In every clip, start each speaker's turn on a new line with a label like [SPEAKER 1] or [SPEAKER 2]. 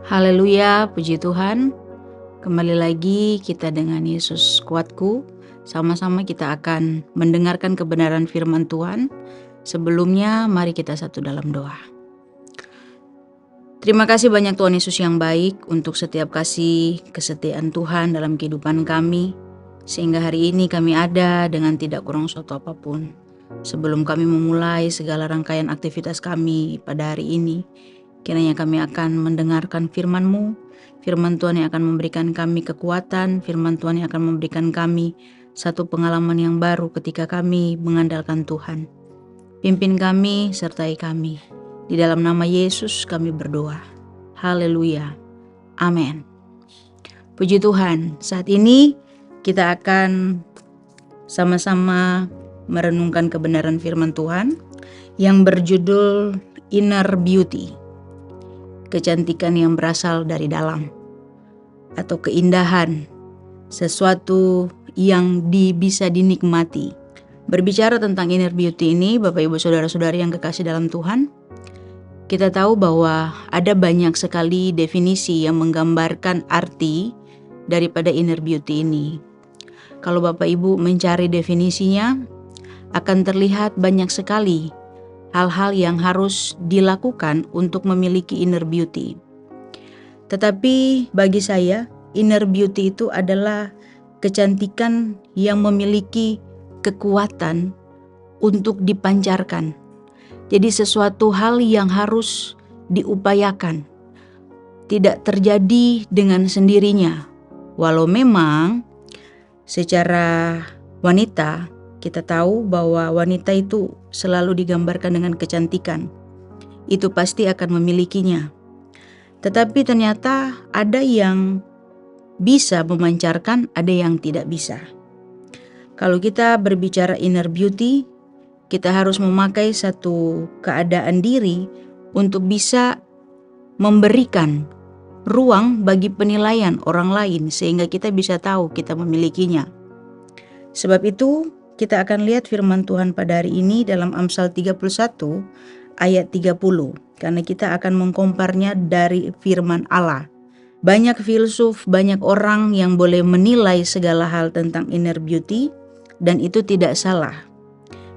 [SPEAKER 1] Haleluya, puji Tuhan. Kembali lagi kita dengan Yesus kuatku. Sama-sama kita akan mendengarkan kebenaran firman Tuhan. Sebelumnya mari kita satu dalam doa. Terima kasih banyak Tuhan Yesus yang baik untuk setiap kasih kesetiaan Tuhan dalam kehidupan kami. Sehingga hari ini kami ada dengan tidak kurang suatu apapun. Sebelum kami memulai segala rangkaian aktivitas kami pada hari ini, kiranya kami akan mendengarkan firman-Mu, firman Tuhan yang akan memberikan kami kekuatan, firman Tuhan yang akan memberikan kami satu pengalaman yang baru ketika kami mengandalkan Tuhan. Pimpin kami, sertai kami. Di dalam nama Yesus kami berdoa. Haleluya. Amin. Puji Tuhan, saat ini kita akan sama-sama merenungkan kebenaran firman Tuhan yang berjudul Inner Beauty. Kecantikan yang berasal dari dalam, atau keindahan, sesuatu yang bisa dinikmati. Berbicara tentang inner beauty ini, Bapak Ibu Saudara-saudari yang kekasih dalam Tuhan, kita tahu bahwa ada banyak sekali definisi yang menggambarkan arti daripada inner beauty ini. Kalau Bapak Ibu mencari definisinya, akan terlihat banyak sekali hal-hal yang harus dilakukan untuk memiliki inner beauty. Tetapi bagi saya, inner beauty itu adalah kecantikan yang memiliki kekuatan untuk dipancarkan. Jadi sesuatu hal yang harus diupayakan, tidak terjadi dengan sendirinya. Walau memang secara wanita, kita tahu bahwa wanita itu selalu digambarkan dengan kecantikan. Itu pasti akan memilikinya. Tetapi ternyata ada yang bisa memancarkan, ada yang tidak bisa. Kalau kita berbicara inner beauty, kita harus memakai satu keadaan diri untuk bisa memberikan ruang bagi penilaian orang lain sehingga kita bisa tahu kita memilikinya. Sebab itu, kita akan lihat firman Tuhan pada hari ini dalam Amsal 31 ayat 30. Karena kita akan mengkomparnya dari firman Allah. Banyak filsuf, banyak orang yang boleh menilai segala hal tentang inner beauty. Dan itu tidak salah.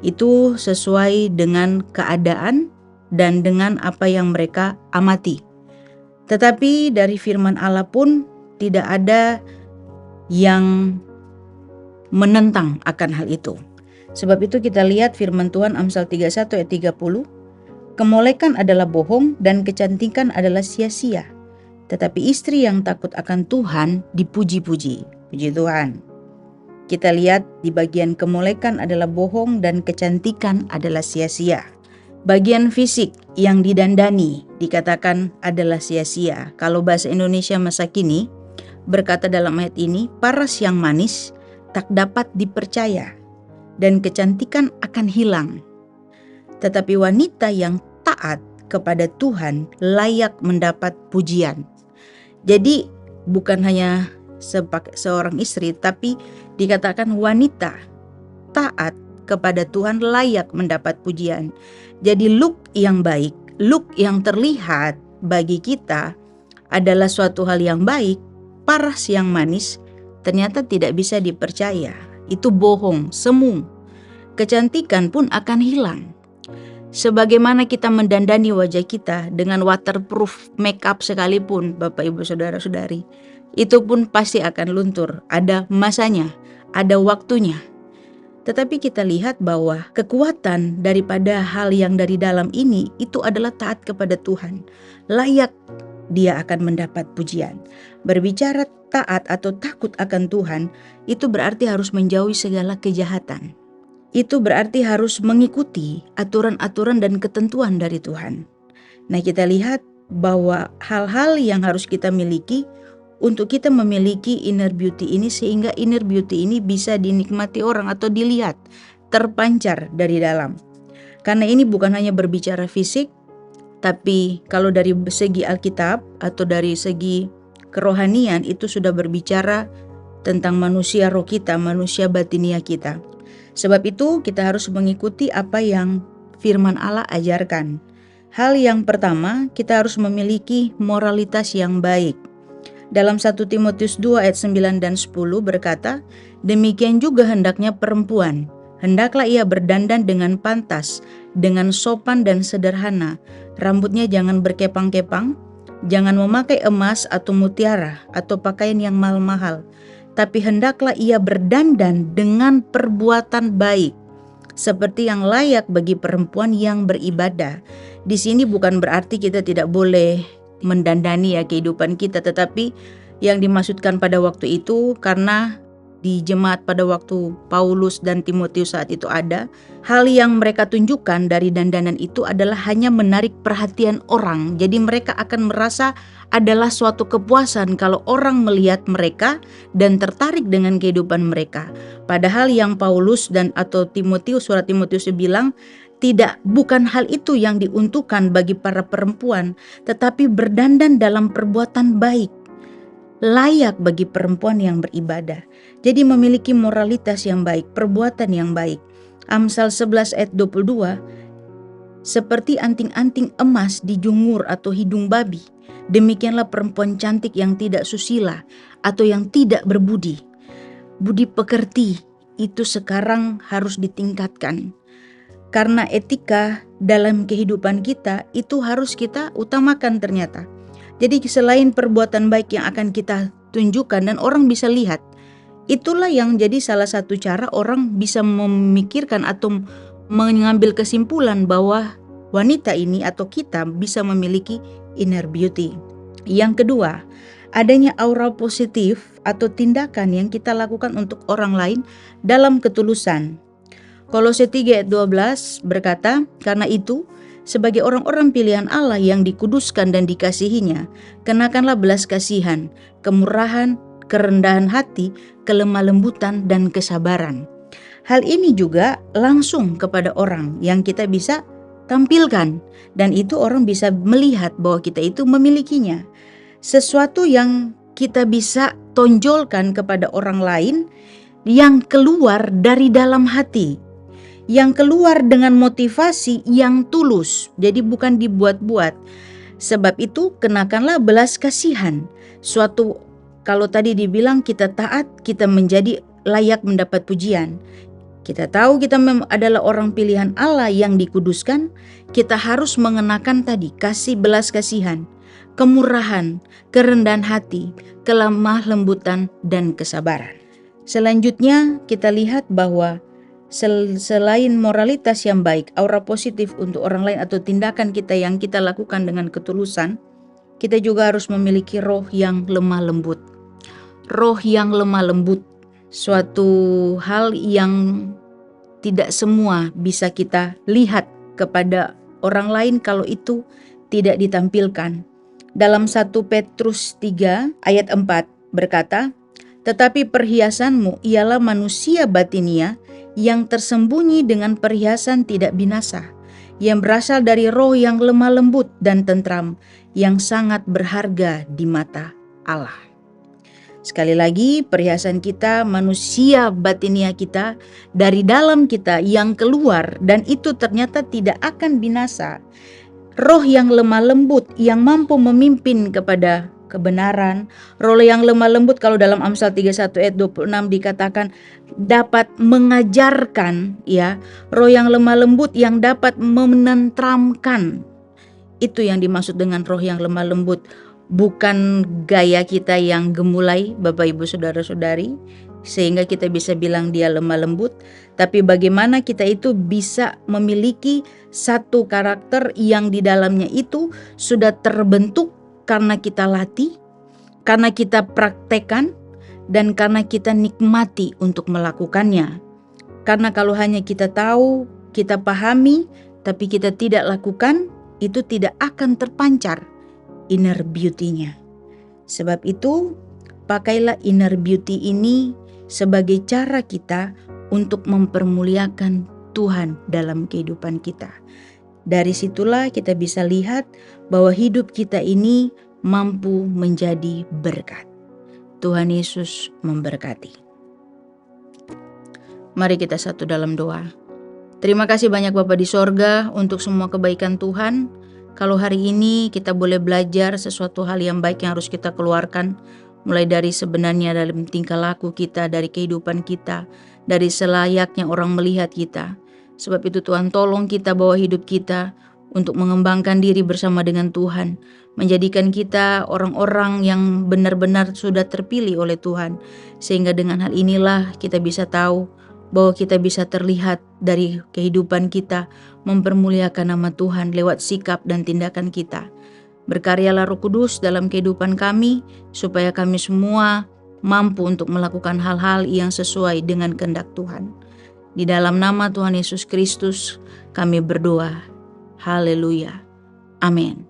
[SPEAKER 1] Itu sesuai dengan keadaan dan dengan apa yang mereka amati. Tetapi dari firman Allah pun tidak ada yang menentang akan hal itu. Sebab itu kita lihat firman Tuhan Amsal 31 ayat 30. Kemolekan adalah bohong dan kecantikan adalah sia-sia. Tetapi istri yang takut akan Tuhan dipuji-puji. Puji Tuhan. Kita lihat di bagian kemolekan adalah bohong dan kecantikan adalah sia-sia. Bagian fisik yang didandani dikatakan adalah sia-sia. Kalau bahasa Indonesia masa kini berkata dalam ayat ini, paras yang manis tak dapat dipercaya, dan kecantikan akan hilang. Tetapi wanita yang taat kepada Tuhan layak mendapat pujian. Jadi bukan hanya seorang istri, tapi dikatakan wanita taat kepada Tuhan layak mendapat pujian. Jadi look yang baik, look yang terlihat bagi kita adalah suatu hal yang baik, paras yang manis, ternyata tidak bisa dipercaya. Itu bohong, semu. Kecantikan pun akan hilang. Sebagaimana kita mendandani wajah kita dengan waterproof makeup sekalipun, Bapak Ibu Saudara-saudari, itu pun pasti akan luntur. Ada masanya, ada waktunya. Tetapi kita lihat bahwa kekuatan daripada hal yang dari dalam ini itu adalah taat kepada Tuhan. Layak dia akan mendapat pujian. Berbicara taat atau takut akan Tuhan, itu berarti harus menjauhi segala kejahatan. Itu berarti harus mengikuti aturan-aturan dan ketentuan dari Tuhan. Nah, kita lihat bahwa hal-hal yang harus kita miliki untuk kita memiliki inner beauty ini, sehingga inner beauty ini bisa dinikmati orang atau dilihat, terpancar dari dalam. Karena ini bukan hanya berbicara fisik, tapi kalau dari segi Alkitab atau dari segi kerohanian itu sudah berbicara tentang manusia roh kita, manusia batinia kita. Sebab itu kita harus mengikuti apa yang firman Allah ajarkan. Hal yang pertama, kita harus memiliki moralitas yang baik. Dalam 1 Timotius 2 ayat 9 dan 10 berkata, demikian juga hendaknya perempuan. Hendaklah ia berdandan dengan pantas, dengan sopan dan sederhana. Rambutnya jangan berkepang-kepang, jangan memakai emas atau mutiara atau pakaian yang mahal-mahal. Tapi hendaklah ia berdandan dengan perbuatan baik, seperti yang layak bagi perempuan yang beribadah. Di sini bukan berarti kita tidak boleh mendandani ya kehidupan kita, tetapi yang dimaksudkan pada waktu itu, karena di jemaat pada waktu Paulus dan Timotius saat itu ada, hal yang mereka tunjukkan dari dandanan itu adalah hanya menarik perhatian orang. Jadi mereka akan merasa adalah suatu kepuasan kalau orang melihat mereka dan tertarik dengan kehidupan mereka. Padahal yang Paulus dan atau Timotius, surat Timotius bilang, bukan hal itu yang diuntukkan bagi para perempuan, tetapi berdandan dalam perbuatan baik, layak bagi perempuan yang beribadah. Jadi memiliki moralitas yang baik, perbuatan yang baik. Amsal 11 ayat 22, seperti anting-anting emas di jungur atau hidung babi, demikianlah perempuan cantik yang tidak susila atau yang tidak berbudi. Budi pekerti itu sekarang harus ditingkatkan. Karena etika dalam kehidupan kita itu harus kita utamakan ternyata. Jadi selain perbuatan baik yang akan kita tunjukkan dan orang bisa lihat, itulah yang jadi salah satu cara orang bisa memikirkan atau mengambil kesimpulan bahwa wanita ini atau kita bisa memiliki inner beauty. Yang kedua, adanya aura positif atau tindakan yang kita lakukan untuk orang lain dalam ketulusan. Kolose 3 ayat 12 berkata, karena itu, sebagai orang-orang pilihan Allah yang dikuduskan dan dikasihinya, kenakanlah belas kasihan, kemurahan, kerendahan hati, kelemah lembutan, dan kesabaran. Hal ini juga langsung kepada orang yang kita bisa tampilkan, dan itu orang bisa melihat bahwa kita itu memilikinya. Sesuatu yang kita bisa tonjolkan kepada orang lain yang keluar dari dalam hati, yang keluar dengan motivasi yang tulus, jadi bukan dibuat-buat. Sebab itu kenakanlah belas kasihan. Suatu, kalau tadi dibilang kita taat, kita menjadi layak mendapat pujian. Kita tahu kita adalah orang pilihan Allah yang dikuduskan, kita harus mengenakan tadi kasih, belas kasihan, kemurahan, kerendahan hati, kelemah lembutan, dan kesabaran. Selanjutnya kita lihat bahwa selain moralitas yang baik, aura positif untuk orang lain atau tindakan kita yang kita lakukan dengan ketulusan, kita juga harus memiliki roh yang lemah lembut. Roh yang lemah lembut, suatu hal yang tidak semua bisa kita lihat kepada orang lain kalau itu tidak ditampilkan. Dalam 1 Petrus 3 ayat 4 berkata, tetapi perhiasanmu ialah manusia batinia yang tersembunyi dengan perhiasan tidak binasa, yang berasal dari roh yang lemah lembut dan tentram, yang sangat berharga di mata Allah. Sekali lagi, perhiasan kita, manusia batinia kita, dari dalam kita yang keluar, dan itu ternyata tidak akan binasa. Roh yang lemah lembut yang mampu memimpin kepada kebenaran. Roh yang lemah lembut kalau dalam Amsal 31 ayat 26 dikatakan dapat mengajarkan, ya. Roh yang lemah lembut yang dapat menenteramkan. Itu yang dimaksud dengan roh yang lemah lembut. Bukan gaya kita yang gemulai, Bapak Ibu Saudara-saudari, sehingga kita bisa bilang dia lemah lembut, tapi bagaimana kita itu bisa memiliki satu karakter yang di dalamnya itu sudah terbentuk karena kita latih, karena kita praktekkan, dan karena kita nikmati untuk melakukannya. Karena kalau hanya kita tahu, kita pahami, tapi kita tidak lakukan, itu tidak akan terpancar inner beauty-nya. Sebab itu, pakailah inner beauty ini sebagai cara kita untuk mempermuliakan Tuhan dalam kehidupan kita. Dari situlah kita bisa lihat bahwa hidup kita ini mampu menjadi berkat. Tuhan Yesus memberkati. Mari kita satu dalam doa. Terima kasih banyak Bapa di sorga untuk semua kebaikan Tuhan. Kalau hari ini kita boleh belajar sesuatu hal yang baik yang harus kita keluarkan, mulai dari sebenarnya dalam tingkah laku kita, dari kehidupan kita, dari selayaknya orang melihat kita. Sebab itu Tuhan tolong kita bawa hidup kita untuk mengembangkan diri bersama dengan Tuhan, menjadikan kita orang-orang yang benar-benar sudah terpilih oleh Tuhan, sehingga dengan hal inilah kita bisa tahu bahwa kita bisa terlihat dari kehidupan kita mempermuliakan nama Tuhan lewat sikap dan tindakan kita. Berkaryalah Roh Kudus dalam kehidupan kami, supaya kami semua mampu untuk melakukan hal-hal yang sesuai dengan kehendak Tuhan. Di dalam nama Tuhan Yesus Kristus kami berdoa. Haleluya. Amin.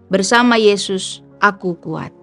[SPEAKER 1] Bersama Yesus aku kuat.